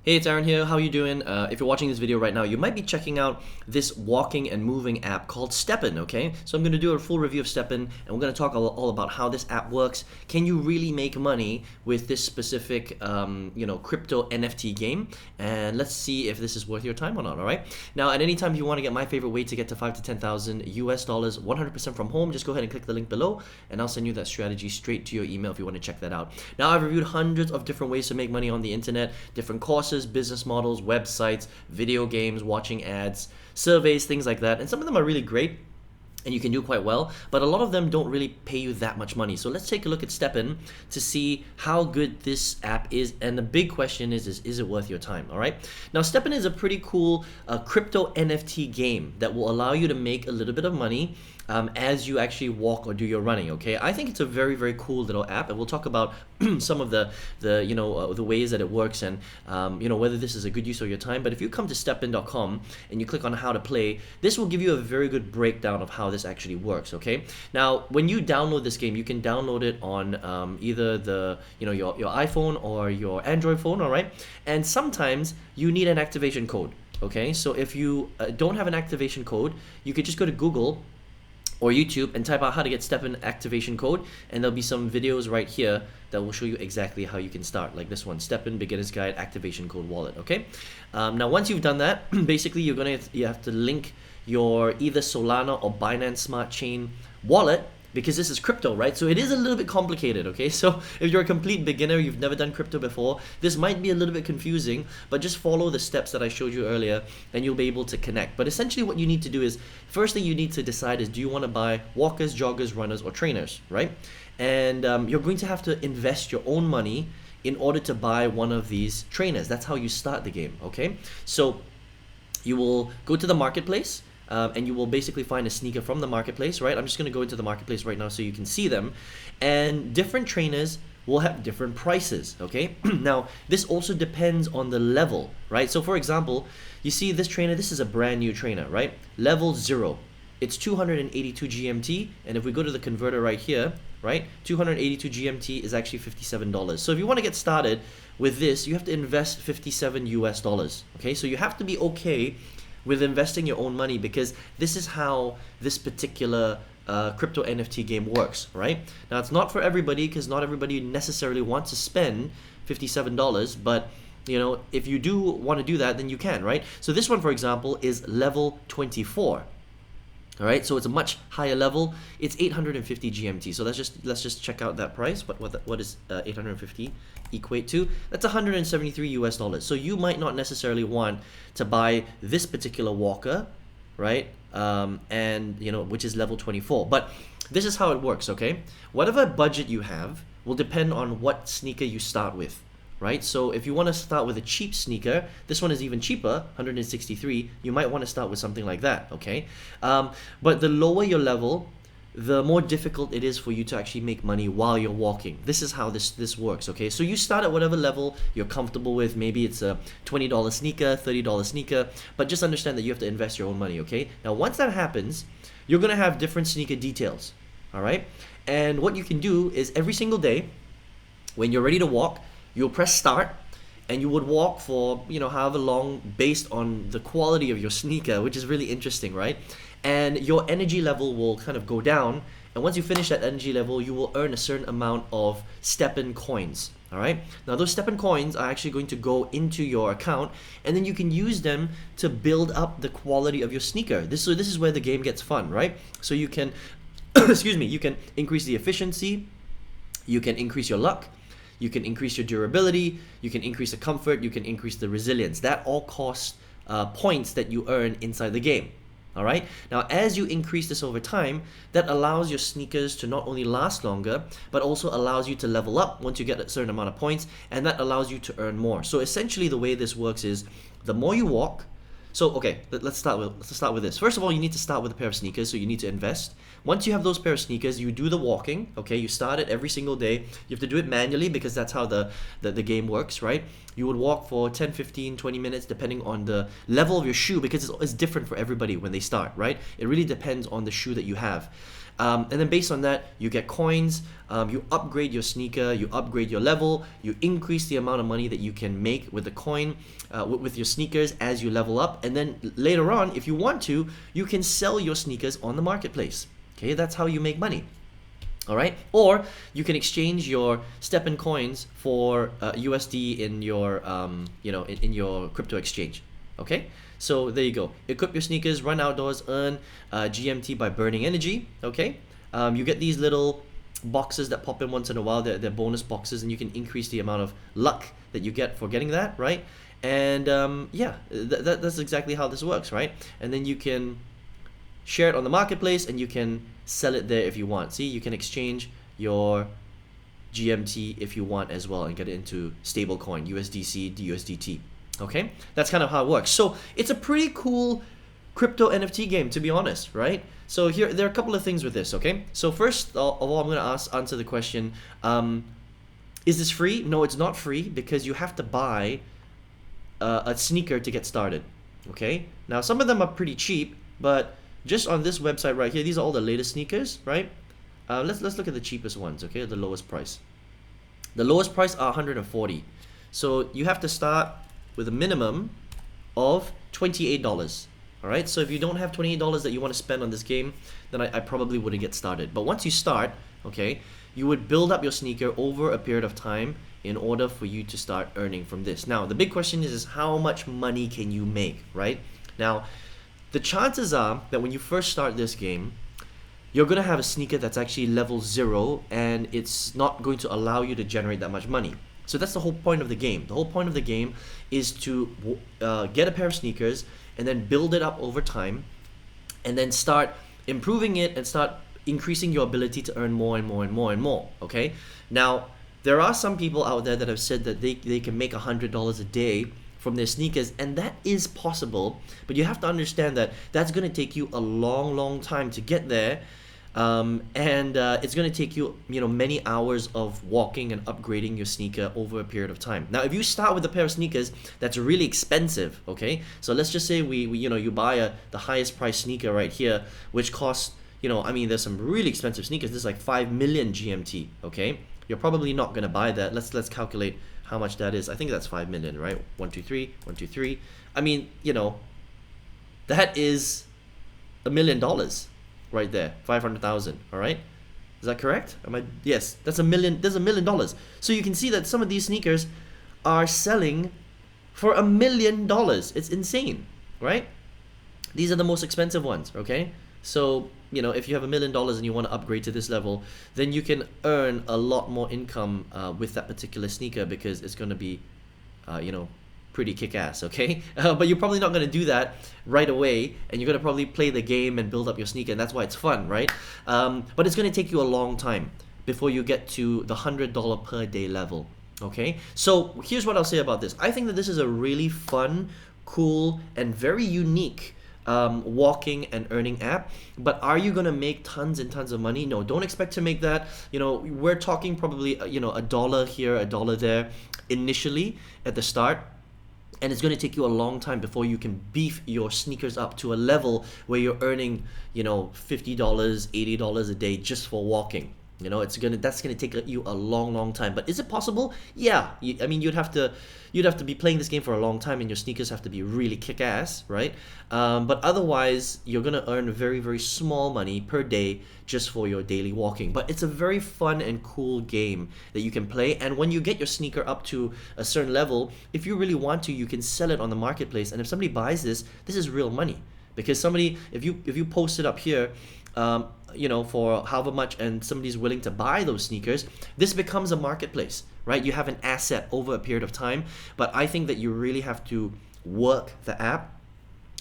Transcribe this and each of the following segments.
Hey, it's Aaron here. How you doing? If you're watching this video right now, you might be checking out this walking and moving app called StepN, okay? So I'm going to do a full review of StepN, and we're going to talk all about how this app works. Can you really make money with this specific, crypto NFT game? And let's see if this is worth your time or not, all right? Now, at any time, if you want to get my favorite way to get to 5 to 10,000 US dollars, 100% from home, just go ahead and click the link below, and I'll send you that strategy straight to your email if you want to check that out. Now, I've reviewed hundreds of different ways to make money on the internet, different courses, business models, websites, video games, watching ads, surveys, things like that. And some of them are really great and you can do quite well, but a lot of them don't really pay you that much money. So let's take a look at StepN to see how good this app is. And the big question is it worth your time? All right. Now, StepN is a pretty cool crypto NFT game that will allow you to make a little bit of money as you actually walk or do your running. Okay, I think it's a very, very cool little app, and we'll talk about some of the ways that it works and whether this is a good use of your time. But if you come to stepn.com and you click on how to play, this will give you a very good breakdown of how this actually works. Okay, now when you download this game, you can download it on either your iPhone or your Android phone. All right, and sometimes you need an activation code. Okay, so if you don't have an activation code, you could just go to Google or YouTube and type out how to get StepN activation code, and there'll be some videos right here that will show you exactly how you can start, like this one, StepN Beginner's Guide Activation Code Wallet. Okay, now once you've done that, basically you have to link your either Solana or Binance Smart Chain wallet, because this is crypto, right? So it is a little bit complicated, okay? So if you're a complete beginner, you've never done crypto before, this might be a little bit confusing, but just follow the steps that I showed you earlier and you'll be able to connect. But essentially what you need to do is, first thing you need to decide is, do you want to buy walkers, joggers, runners, or trainers, right? And you're going to have to invest your own money in order to buy one of these trainers. That's how you start the game, okay? So you will go to the marketplace, and you will basically find a sneaker from the marketplace, right? I'm just going to go into the marketplace right now so you can see them. And different trainers will have different prices, okay? Now, this also depends on the level, right? So for example, you see this trainer, this is a brand new trainer, right? Level 0, it's 282 GMT, and if we go to the converter right here, right, 282 GMT is actually $57. So if you want to get started with this, you have to invest 57 US dollars, okay? So you have to be okay with investing your own money, because this is how this particular crypto NFT game works, right? Now, it's not for everybody, because not everybody necessarily wants to spend $57, but if you do want to do that, then you can, right? So this one, for example, is level 24. All right, so it's a much higher level. It's 850 GMT. So let's just check out that price. What is 850 equate to? That's 173 US dollars. So you might not necessarily want to buy this particular walker, right? Which is level 24. But this is how it works, okay? Whatever budget you have will depend on what sneaker you start with, right? So if you want to start with a cheap sneaker, this one is even cheaper, 163. You might want to start with something like that, okay? But the lower your level, the more difficult it is for you to actually make money while you're walking. This is how this works, okay? So you start at whatever level you're comfortable with. Maybe it's a $20 sneaker, $30 sneaker, but just understand that you have to invest your own money, okay? Now, once that happens, you're gonna have different sneaker details, all right? And what you can do is every single day, when you're ready to walk, you'll press start, and you would walk for however long, based on the quality of your sneaker, which is really interesting, right? And your energy level will kind of go down, and once you finish that energy level, you will earn a certain amount of StepN coins. All right, now those StepN coins are actually going to go into your account, and then you can use them to build up the quality of your sneaker. This is where the game gets fun, right? So you can excuse me, you can increase the efficiency, you can increase your luck, you can increase your durability, you can increase the comfort, you can increase the resilience. That all costs points that you earn inside the game. All right. Now, as you increase this over time, that allows your sneakers to not only last longer, but also allows you to level up once you get a certain amount of points, and that allows you to earn more. So essentially, the way this works is, the more you walk. So okay, let's start with this. First of all, you need to start with a pair of sneakers, so you need to invest. Once you have those pair of sneakers, you do the walking. Okay, you start it every single day. You have to do it manually, because that's how the game works, right? You would walk for 10, 15, 20 minutes, depending on the level of your shoe, because it's different for everybody when they start, right? It really depends on the shoe that you have. And then based on that, you get coins, you upgrade your sneaker, you upgrade your level, you increase the amount of money that you can make with the coin, with your sneakers as you level up. And then later on, if you want to, you can sell your sneakers on the marketplace. Okay, that's how you make money. All right, or you can exchange your StepN coins for USD in your, in your crypto exchange. Okay, so there you go. Equip your sneakers, run outdoors, earn GMT by burning energy. Okay, you get these little boxes that pop in once in a while. They're bonus boxes, and you can increase the amount of luck that you get for getting that, right? And yeah, that's exactly how this works, right? And then you can share it on the marketplace, and you can sell it there if you want. See, you can exchange your GMT if you want as well and get it into stablecoin, USDC, DUSDT. Okay, that's kind of how it works. So it's a pretty cool crypto NFT game, to be honest, right? So here, there are a couple of things with this, okay? So first of all, I'm going to answer the question, is this free? No, it's not free, because you have to buy a sneaker to get started, okay? Now, some of them are pretty cheap, but just on this website right here, these are all the latest sneakers, right? Let's look at the cheapest ones, okay? The lowest price. The lowest price are 140. So you have to start with a minimum of $28. All right, so if you don't have $28 that you want to spend on this game, then I probably wouldn't get started. But once you start, okay, you would build up your sneaker over a period of time in order for you to start earning from this. Now, the big question is how much money can you make, right? Now, the chances are that when you first start this game, you're going to have a sneaker that's actually level 0, and it's not going to allow you to generate that much money. So that's the whole point of the game. The whole point of the game is to get a pair of sneakers and then build it up over time, and then start improving it and start increasing your ability to earn more and more and more and more, okay? Now, there are some people out there that have said that they can make $100 a day from their sneakers, and that is possible, but you have to understand that that's going to take you a long time to get there. It's going to take you, many hours of walking and upgrading your sneaker over a period of time. Now, if you start with a pair of sneakers that's really expensive, okay, so let's just say you buy the highest price sneaker right here, which costs, there's some really expensive sneakers. This is like 5 million GMT, okay? You're probably not going to buy that. Let's calculate how much that is. I think that's 5 million, right? 1, 2, 3, 1, 2, 3. I mean, that is $1 million. Right there, 500,000. All right, is that correct? Yes, that's $1 million. There's $1 million. So you can see that some of these sneakers are selling for $1 million. It's insane, right? These are the most expensive ones. Okay, so if you have $1 million and you want to upgrade to this level, then you can earn a lot more income with that particular sneaker, because it's going to be, pretty kick-ass, okay? But you're probably not going to do that right away, and you're going to probably play the game and build up your sneaker, and that's why it's fun, right? But it's going to take you a long time before you get to the $100 per day level, okay? So here's what I'll say about this. I think that this is a really fun, cool, and very unique walking and earning app. But are you going to make tons and tons of money? No, don't expect to make that. We're talking probably, $1 here, $1 there initially at the start. And it's going to take you a long time before you can beef your sneakers up to a level where you're earning, $50, $80 a day just for walking. That's gonna take you a long time. But is it possible? Yeah. You'd have to be playing this game for a long time, and your sneakers have to be really kick-ass, right? But otherwise, you're gonna earn very, very small money per day just for your daily walking. But it's a very fun and cool game that you can play. And when you get your sneaker up to a certain level, if you really want to, you can sell it on the marketplace. And if somebody buys this is real money, because if you post it up here, for however much, and somebody's willing to buy those sneakers, this becomes a marketplace, right? You have an asset over a period of time. But I think that you really have to work the app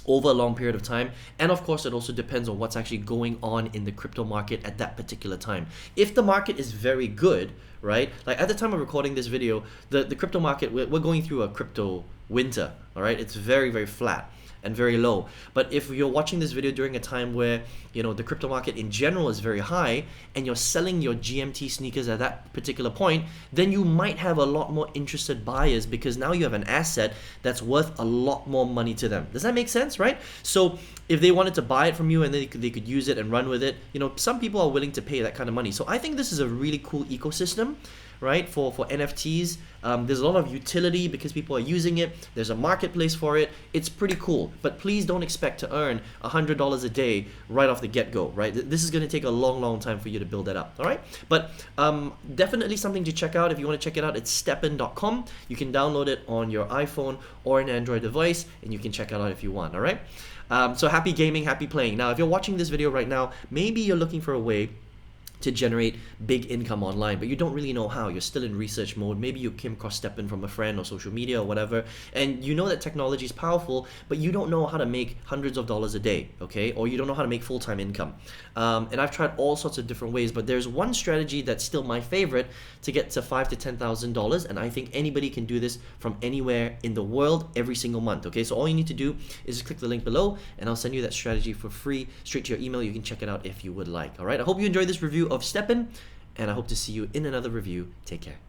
over a long period of time. And of course, it also depends on what's actually going on in the crypto market at that particular time. If the market is very good, right? Like at the time of recording this video, the crypto market, we're going through a crypto winter, all right? It's very, very flat. and very low. But if you're watching this video during a time where, you know, the crypto market in general is very high and you're selling your GMT sneakers at that particular point, then you might have a lot more interested buyers because now you have an asset that's worth a lot more money to them. Does that make sense, right? So if they wanted to buy it from you and they could use it and run with it, you know, some people are willing to pay that kind of money. So I think this is a really cool ecosystem, right, for NFTs. There's a lot of utility because people are using it. There's a marketplace for it. It's pretty cool. But please don't expect to earn $100 a day right off the get-go, right? This is going to take a long, long time for you to build that up, all right? But definitely something to check out. If you want to check it out, it's StepN.com. You can download it on your iPhone or an Android device, and you can check it out if you want, all right? So happy gaming, happy playing. Now, if you're watching this video right now, maybe you're looking for a way to generate big income online, but you don't really know how. You're still in research mode. Maybe you came across StepN from a friend or social media or whatever, and you know that technology is powerful, but you don't know how to make hundreds of dollars a day, okay? Or you don't know how to make full-time income. And I've tried all sorts of different ways, but there's one strategy that's still my favorite to get to $5,000 to $10,000, and I think anybody can do this from anywhere in the world every single month, okay? So all you need to do is just click the link below, and I'll send you that strategy for free straight to your email. You can check it out if you would like, all right? I hope you enjoyed this review of StepN, and I hope to see you in another review. Take care.